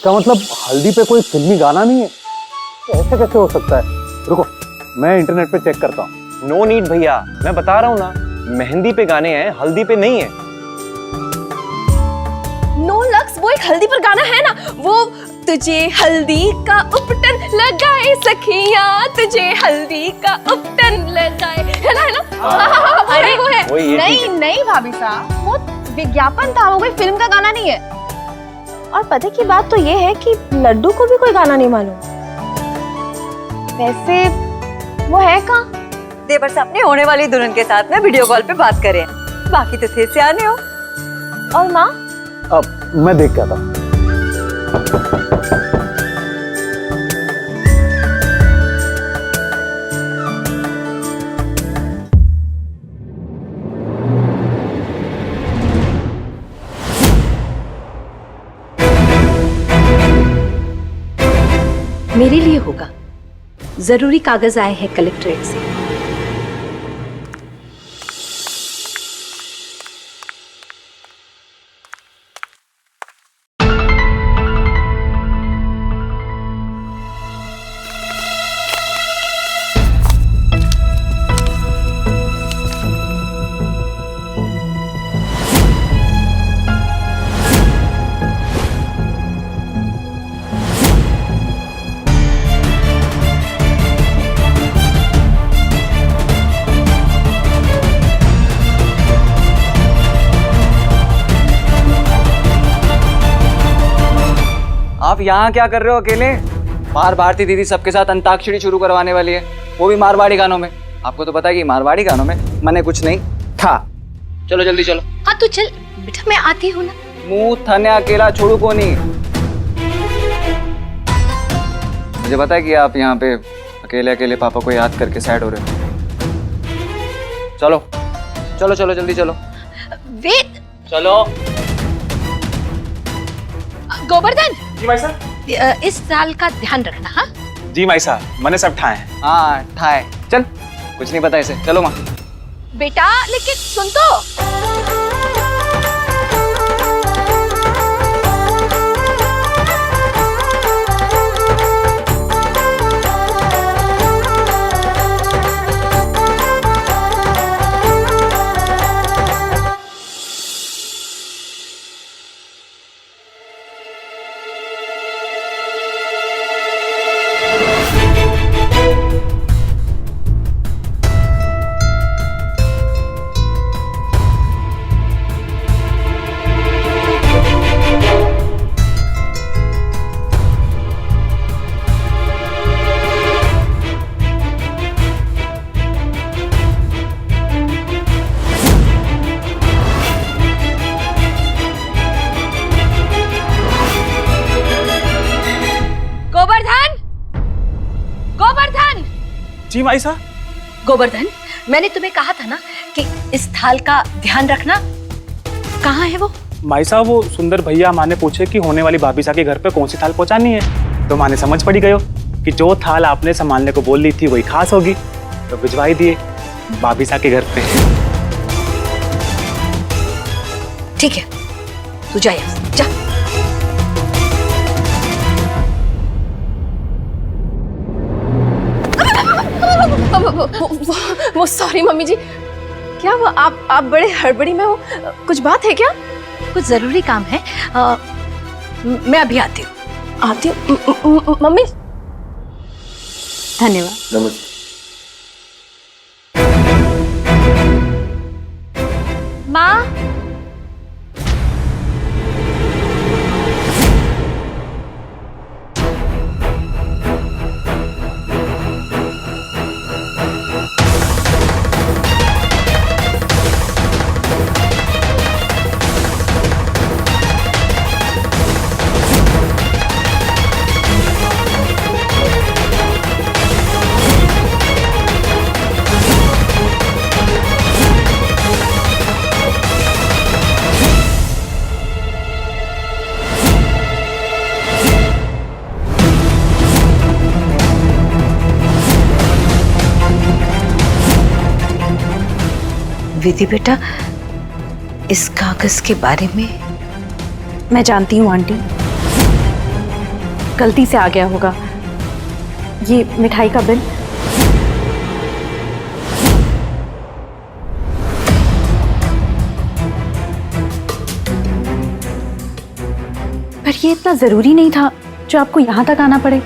इसका मतलब हल्दी पे कोई फिल्मी गाना नहीं है? ऐसे कैसे हो सकता है? रुको, मैं इंटरनेट पे चेक करता हूँ। नो नीड भैया, मैं बता रहा हूँ ना, मेहंदी पे गाने हैं, हल्दी पे नहीं है। नो लक्स, वो एक हल्दी पर गाना है ना, वो तुझे हल्दी का उपटन लगाए सखिया, तुझे हल्दी का उपटन लगाए, है ना, है ना? अरे वो है। नहीं नहीं भाभी साहब, वो विज्ञापन था, वो कोई फिल्म का गाना नहीं है। और पता की बात तो ये है कि लड्डू को भी कोई गाना नहीं मालूम। वैसे वो है कहाँ? देवर से अपनी होने वाली दुल्हन के साथ में वीडियो कॉल पे बात करें, बाकी तो थे से आने हो। और माँ? अब मैं देख के आता हूँ। मेरे लिए होगा, जरूरी कागज आए हैं कलेक्ट्रेट से। आप यहाँ क्या कर रहे हो अकेले? बाहर भारती दीदी सबके साथ अंताक्षरी शुरू करवाने वाली है, वो भी मारवाड़ी गानों में। आपको तो पता है कि मारवाड़ी गानों में मैंने कुछ नहीं था। चलो जल्दी चलो। हाँ तो चल बेटा, मैं आती हूँ ना। मुंह थाने अकेला छोड़ू को नहीं। मुझे पता है कि आप यहाँ पे अकेले अकेले पापा को याद करके सैड हो रहे हो। चलो चलो चलो जल्दी चलो। वेट, चलो। गोवर्धन, जी भाई साहब। इस साल का ध्यान रखना। हाँ जी भाई साहब, मैंने सब ठाए हैं। हाँ ठाए, चल कुछ नहीं पता इसे। चलो माँ। बेटा, लेकिन सुन तो। जी भाई साहब। गोवर्धन, मैंने तुम्हें कहा था ना कि इस थाल का ध्यान रखना। कहाँ है वो? माई साहब, वो सुंदर भैया माँ ने पूछे कि होने वाली भाभी साहब के घर पे कौन सी थाल पहुंचानी है, तो माँ ने समझ पड़ी गयो कि जो थाल आपने संभालने को बोल ली थी वही खास होगी, तो भिजवाई दिए भाभी साहब के घर पे। ठीक है, तू जा यहाँ, जा। वो सॉरी मम्मी जी, क्या वो आप बड़े हड़बड़ी में हो? कुछ बात है क्या? कुछ जरूरी काम है। मैं अभी आती हूँ। आती हूँ मम्मी। धन्यवाद। नमस्ते। माँ, विधि बेटा, इस कागज के बारे में मैं जानती हूँ आंटी। गलती से आ गया होगा। ये मिठाई का बिल। पर ये इतना जरूरी नहीं था जो आपको यहाँ तक आना पड़े।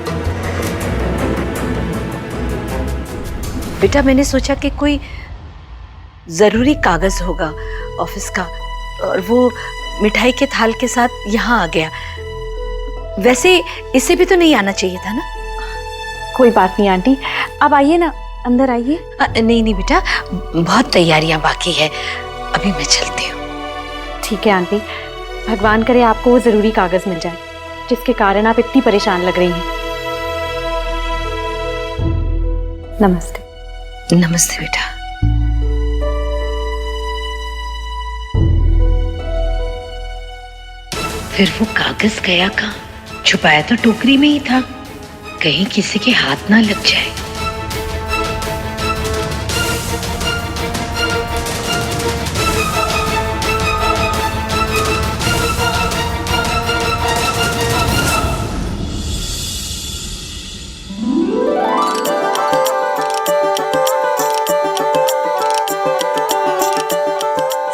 बेटा मैंने सोचा कि कोई जरूरी कागज होगा ऑफिस का, और वो मिठाई के थाल के साथ यहाँ आ गया। वैसे इसे भी तो नहीं आना चाहिए था ना। कोई बात नहीं आंटी, अब आइए ना, अंदर आइए। नहीं नहीं बेटा, बहुत तैयारियां बाकी है, अभी मैं चलती हूँ। ठीक है आंटी, भगवान करे आपको वो जरूरी कागज मिल जाए जिसके कारण आप इतनी परेशान लग रही हैं। नमस्ते। नमस्ते बेटा। फिर वो कागज गया कहाँ? छुपाया तो टोकरी में ही था, कहीं किसी के हाथ ना लग जाए।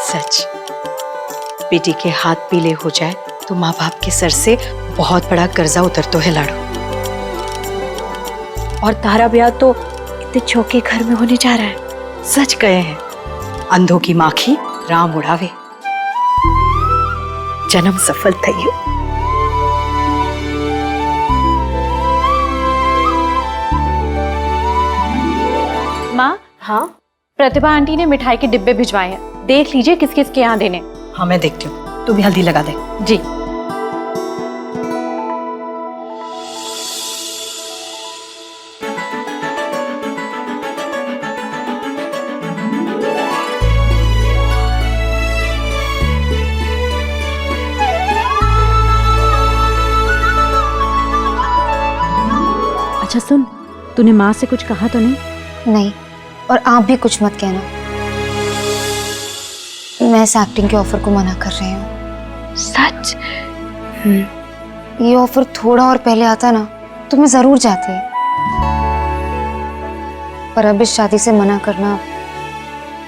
सच, बेटी के हाथ पीले हो जाए तो माँ बाप के सर से बहुत बड़ा कर्जा उतरतो है लाडो। और तारा ब्याह तो इतने चौके घर में होने जा रहा है। सच कहे हैं, अंधों की माखी राम उड़ावे। जन्म सफल थई हो। माँ। हाँ, प्रतिभा आंटी ने मिठाई के डिब्बे भिजवाए हैं, देख लीजिए किस किस के यहाँ देने। हाँ मैं देखती हूँ, तू भी हल्दी लगा दे। जी। अच्छा सुन, तूने माँ से कुछ कहा तो नहीं? नहीं, और आप भी कुछ मत कहना। मैं इस एक्टिंग के ऑफर को मना कर रही हूँ। सच? ये ऑफर थोड़ा और पहले आता ना तो मैं जरूर जाती, पर अब इस शादी से मना करना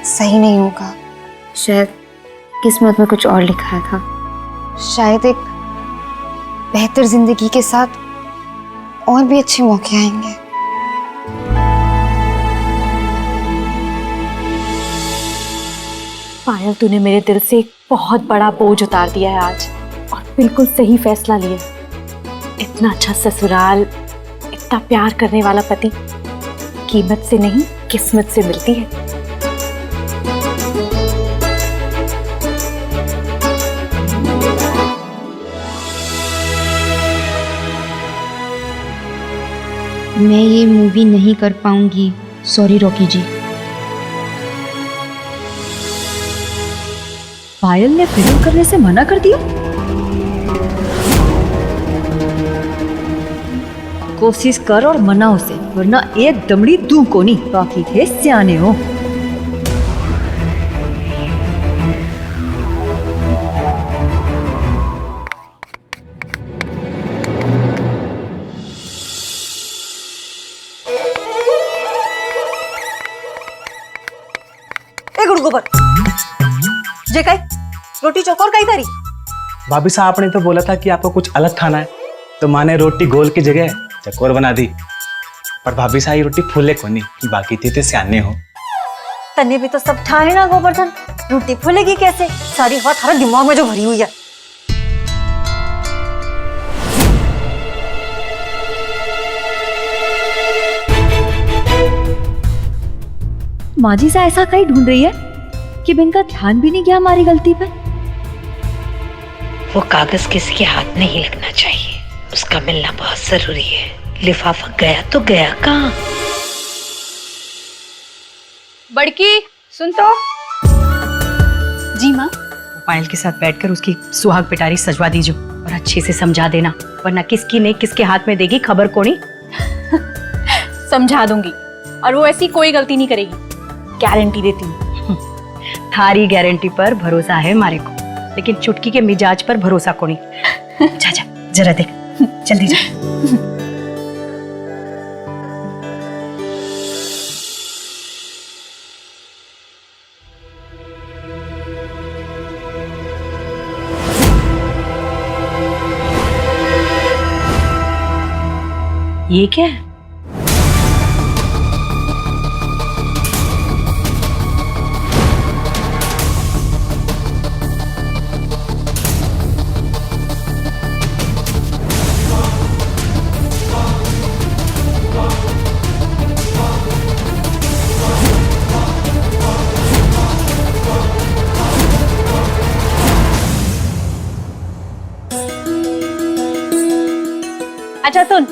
सही नहीं होगा। शायद किस्मत में कुछ और लिखा था, शायद एक बेहतर जिंदगी के साथ और भी अच्छे मौके आएंगे। पायल, तूने मेरे दिल से एक बहुत बड़ा बोझ उतार दिया है आज, और बिल्कुल सही फैसला लिया। इतना अच्छा ससुराल, इतना प्यार करने वाला पति कीमत से नहीं किस्मत से मिलती है। मैं ये मूवी नहीं कर पाऊंगी, सॉरी रॉकी जी। पायल ने फिल्म करने से मना कर दिया? कोशिश कर और मना उसे, वरना एक दमड़ी दूं को नहीं, बाकी थे सियाने हो। गोबर जे कई रोटी चौकोर कई तारी। भाभी साहब ने तो बोला था कि आपको कुछ अलग खाना है, तो माँ ने रोटी गोल की जगह चकोर बना दी। पर भाभी साहब ये रोटी फूले को नहीं, बाकी थे सियाने हो। तन्ने भी तो सब ठाए ना गोवर्धन, रोटी फूलेगी कैसे? सारी हवा थारा दिमाग में जो भरी हुई है। माजी सा ऐसा कहीं ढूंढ रही है कि बिन का ध्यान भी नहीं गया हमारी गलती पर। वो कागज किसी के हाथ नहीं लगना चाहिए, उसका मिलना बहुत जरूरी है। लिफाफा गया तो गया कहाँ? बड़की सुन तो। जी माँ। पायल के साथ बैठकर उसकी सुहाग पिटारी सजवा दीजिए और अच्छे से समझा देना, वरना किसकी नहीं किसके हाथ में देगी खबर को नहीं। समझा दूंगी, और वो ऐसी कोई गलती नहीं करेगी, गारंटी देती हूँ। थारी गारंटी पर भरोसा है हमारे को, लेकिन चुटकी के मिजाज पर भरोसा को नहीं। जा जा जरा देख। जल्दी जा। ये क्या है? अच्छा सुन,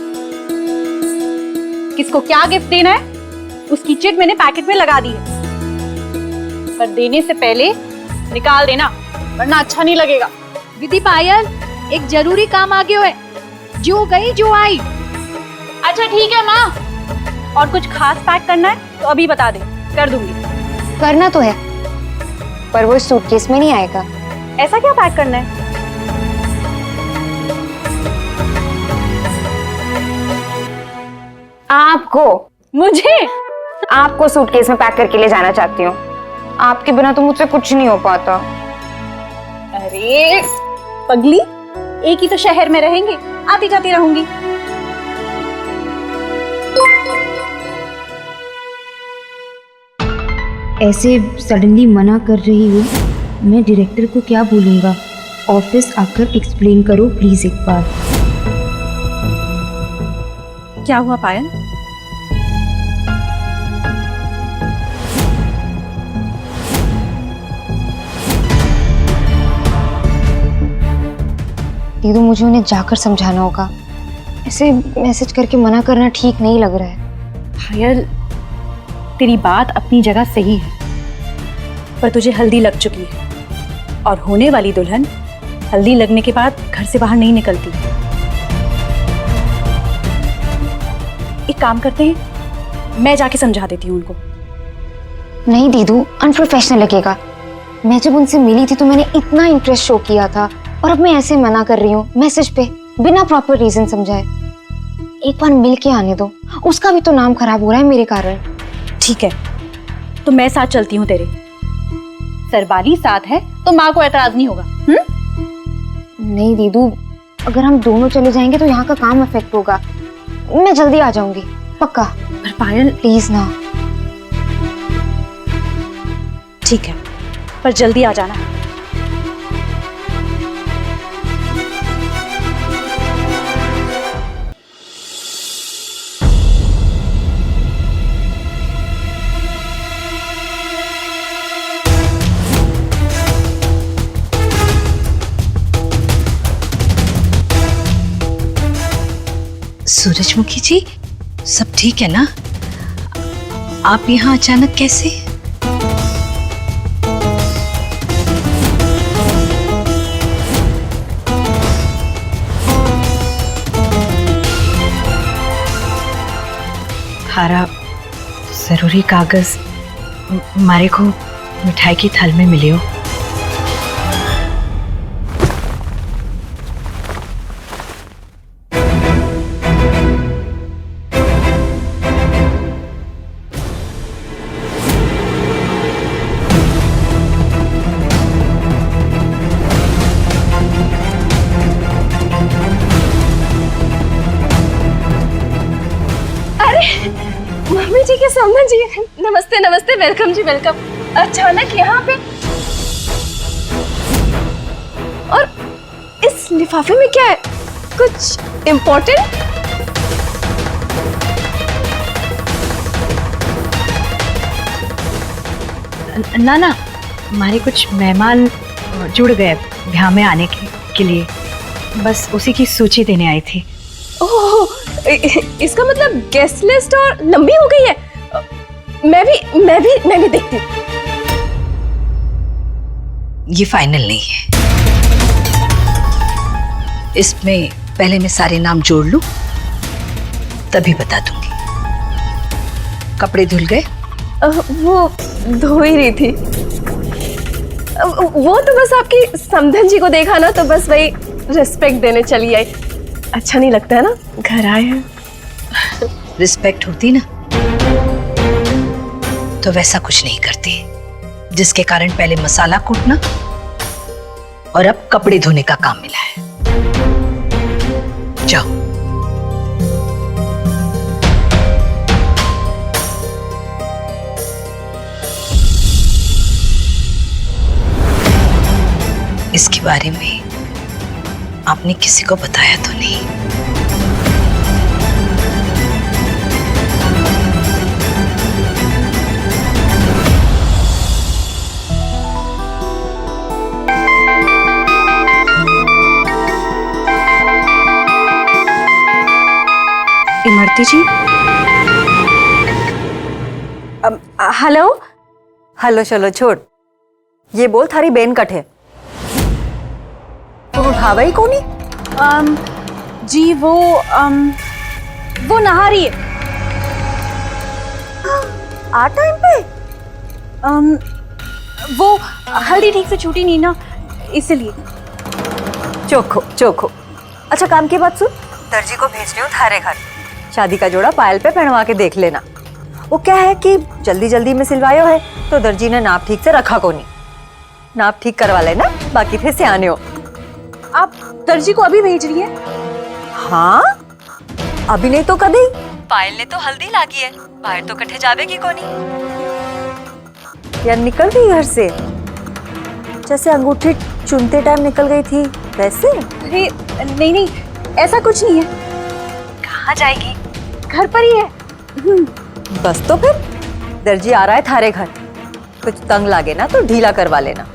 किसको क्या गिफ्ट देना है उसकी चिट मैंने पैकेट में लगा दी है, पर देने से पहले निकाल देना वरना अच्छा नहीं लगेगा। विधि पायल, एक जरूरी काम आ गया है, जो गई जो आई। अच्छा ठीक है माँ, और कुछ खास पैक करना है तो अभी बता दे, कर दूंगी। करना तो है, पर वो सूटकेस में नहीं आएगा। ऐसा क्या पैक करना है? आपको, मुझे? आपको सूटकेस में पैक करके ले जाना चाहती हूँ। आपके बिना तो मुझसे कुछ नहीं हो पाता। अरे पगली, एक ही तो शहर में रहेंगे, आती जाती रहूंगी। ऐसे सडनली मना कर रही हो, मैं डायरेक्टर को क्या बोलूँगा? ऑफिस आकर एक्सप्लेन करो प्लीज एक बार। क्या हुआ पायल? दीदू, मुझे उन्हें जाकर समझाना होगा। ऐसे मैसेज करके मना करना ठीक नहीं लग रहा है। पायल, तेरी बात अपनी जगह सही है, पर तुझे हल्दी लग चुकी है और होने वाली दुल्हन हल्दी लगने के बाद घर से बाहर नहीं निकलती। एक काम करते हैं, मैं जाके समझा देती हूँ उनको। नहीं दीदू, अनप्रोफेशनल लगेगा। मैं जब उनसे मिली थी तो मैंने इतना इंटरेस्ट शो किया था, और अब मैं ऐसे मना कर रही हूँ मैसेज पे बिना प्रॉपर रीजन समझाए। एक बार मिल के आने दो, उसका भी तो नाम खराब हो रहा है मेरे कारण। ठीक है, तो मैं साथ चलती हूँ तेरे। सरबाली साथ है तो माँ को एतराज नहीं होगा। नहीं दीदू, अगर हम दोनों चले जाएंगे तो यहाँ का काम अफेक्ट होगा। मैं जल्दी आ जाऊंगी पक्का। पर पायल, प्लीज ना। ठीक है, पर जल्दी आ जाना। सूरजमुखी जी, सब ठीक है ना? आप यहाँ अचानक कैसे? थारा जरूरी कागज मारे को मिठाई की थाल में मिले हो। मम्मी जी के समझ जी, नमस्ते नमस्ते, वेलकम जी वेलकम। अचानक यहाँ पे, और इस लिफाफे में क्या है? कुछ इम्पोर्टेंट? ना ना, हमारे कुछ मेहमान जुड़ गए ब्याह में आने के लिए, बस उसी की सूची देने आई थी। ओह, इसका मतलब गेस्ट लिस्ट और लंबी हो गई है। मैं भी देखती हूँ। ये फाइनल नहीं है, इसमें पहले मैं सारे नाम जोड़ लूं तभी बता दूंगी। कपड़े धुल गए? वो धो ही रही थी। वो तो बस आपकी समधन जी को देखा ना, तो बस वही रिस्पेक्ट देने चली आई। अच्छा नहीं लगता है ना, घर आए हैं। रिस्पेक्ट होती ना तो वैसा कुछ नहीं करती, जिसके कारण पहले मसाला कूटना और अब कपड़े धोने का काम मिला है। जाओ। इसके बारे में आपने किसी को बताया तो नहीं? इमरती जी, हेलो। हेलो चलो छोड़, ये बोल थारी बेन कट है तो उठावा ही कोनी? जी वो नहा रही है। आ टाइम पे? वो हल्दी ठीक से छूटी नहीं ना, इसलिए। चोखो चोखो। अच्छा काम की बात सुन, दर्जी को भेज रही हूँ थारे घर, शादी का जोड़ा पायल पे पहनवा के देख लेना। वो क्या है कि जल्दी जल्दी में सिलवायो है तो दर्जी ने नाप ठीक से रखा को नहीं। नाप ठीक करवा लेना, बाकी थे सियाने हो। आप दर्जी को अभी भेज रही है? हाँ अभी नहीं तो कभी। पायल ने तो हल्दी लागी है, बाहर तो कट्ठे जावेगी कोनी। यार निकल गई घर से, जैसे अंगूठी चुनते टाइम निकल गई थी वैसे। अरे नहीं नहीं, ऐसा कुछ नहीं है। कहाँ जाएगी? घर पर ही है। बस तो फिर दर्जी आ रहा है थारे घर, कुछ तंग लागे ना तो ढीला करवा लेना,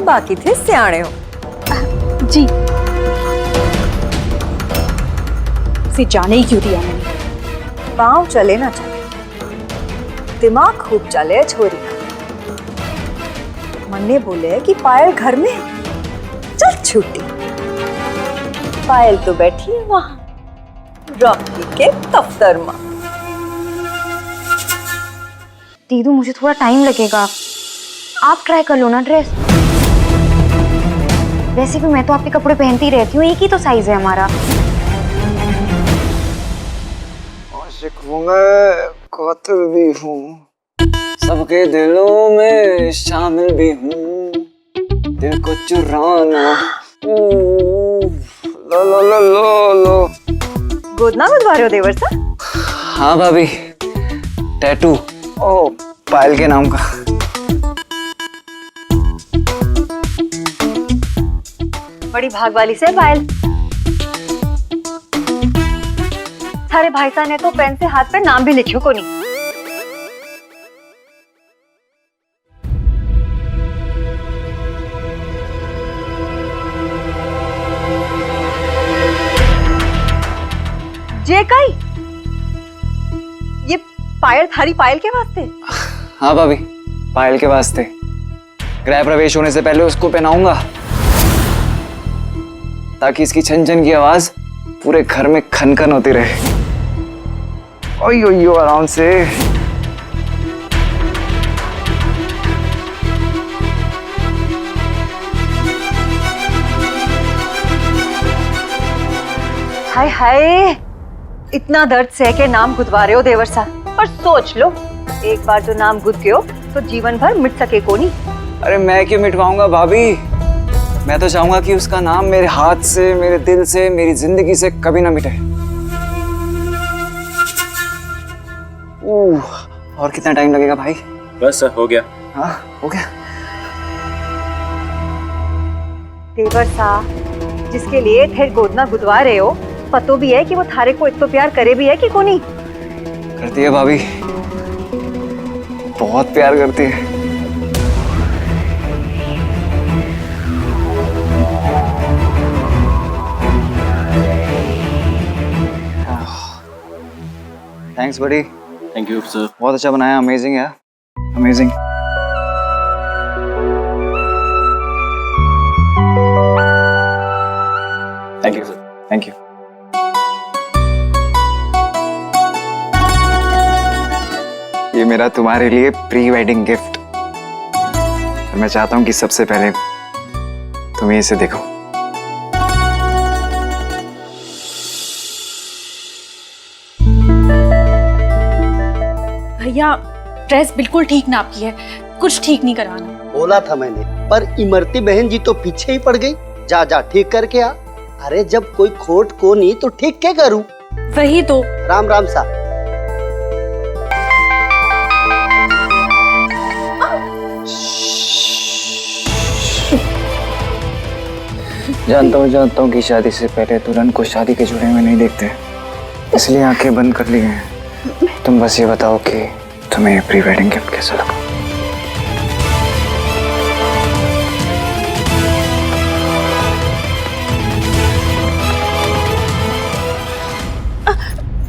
बाकी थे सियाने हो। जी से जाने ही क्यों दिया मैंने? पाँव चले ना चले, दिमाग खूब चले छोरी का। मन्ने बोले कि पायल घर में, चल छुट्टी। पायल तो बैठी है वहां रॉकी के दफ्तर में। दीदू मुझे थोड़ा टाइम लगेगा, आप ट्राई कर लो ना ड्रेस। वैसे भी मैं तो आपके कपड़े पहनती रहती हूँ, एक ही तो साइज है हमारा। आशिक हूँ मैं, कातिल भी हूँ, सबके दिलों में शामिल भी हूँ, दिल को चुराना। लो लो लो लो लो। गोदना बदवा रहे हो देवर सा? हाँ भाभी, टैटू ओ पायल के नाम का। बड़ी भाग वाली से पायल। थारे भाई साहब ने तो पेन से हाथ पे नाम भी लिखियो को नहीं। जे कई ये पायल थारी पायल के वास्ते? हाँ भाभी, पायल के वास्ते। गृह प्रवेश होने से पहले उसको पहनाऊंगा ताकि इसकी छन छन की आवाज पूरे घर में खनखन होती रहे। ओयो यो आराम से। हाय हाय, इतना दर्द सह के नाम गुदवा रहे हो देवर साहब, पर सोच लो एक बार जो नाम गुद गयो तो जीवन भर मिट सके को नहीं। अरे मैं क्यों मिटवाऊंगा भाभी, मैं तो चाहूंगा कि उसका नाम मेरे हाथ से, मेरे दिल से, मेरी जिंदगी से कभी ना मिटे। और कितना टाइम लगेगा भाई? बस हो गया। हाँ हो गया। देवर साहब जिसके लिए थे गोदना गुदवा रहे हो, पतो भी है कि वो थारे को इतना प्यार करे भी है कि कोनी? करती है भाभी, बहुत प्यार करती है। थैंक्स बड़ी। Thank you sir. बहुत अच्छा बनाया, अमेजिंग है, amazing. Thank you sir, thank you. ये मेरा तुम्हारे लिए प्री वेडिंग गिफ्ट। मैं चाहता हूं कि सबसे पहले तुम इसे देखो। भैया ड्रेस बिल्कुल ठीक नाप की है, कुछ ठीक नहीं कराना। बोला था मैंने, पर इमरती बहन जी तो पीछे ही पड़ गई। जा जा ठीक करके आ। अरे जब कोई खोट को नहीं तो ठीक क्या करूं? वही तो। राम राम सा। जानता हूँ कि शादी से पहले दुल्हन को शादी के जोड़े में नहीं देखते, इसलिए आंखें बंद कर ली हैं। तुम बस ये बताओ कि तुम्हें प्री वेडिंग गिफ्ट कैसा लगा?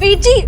वीर जी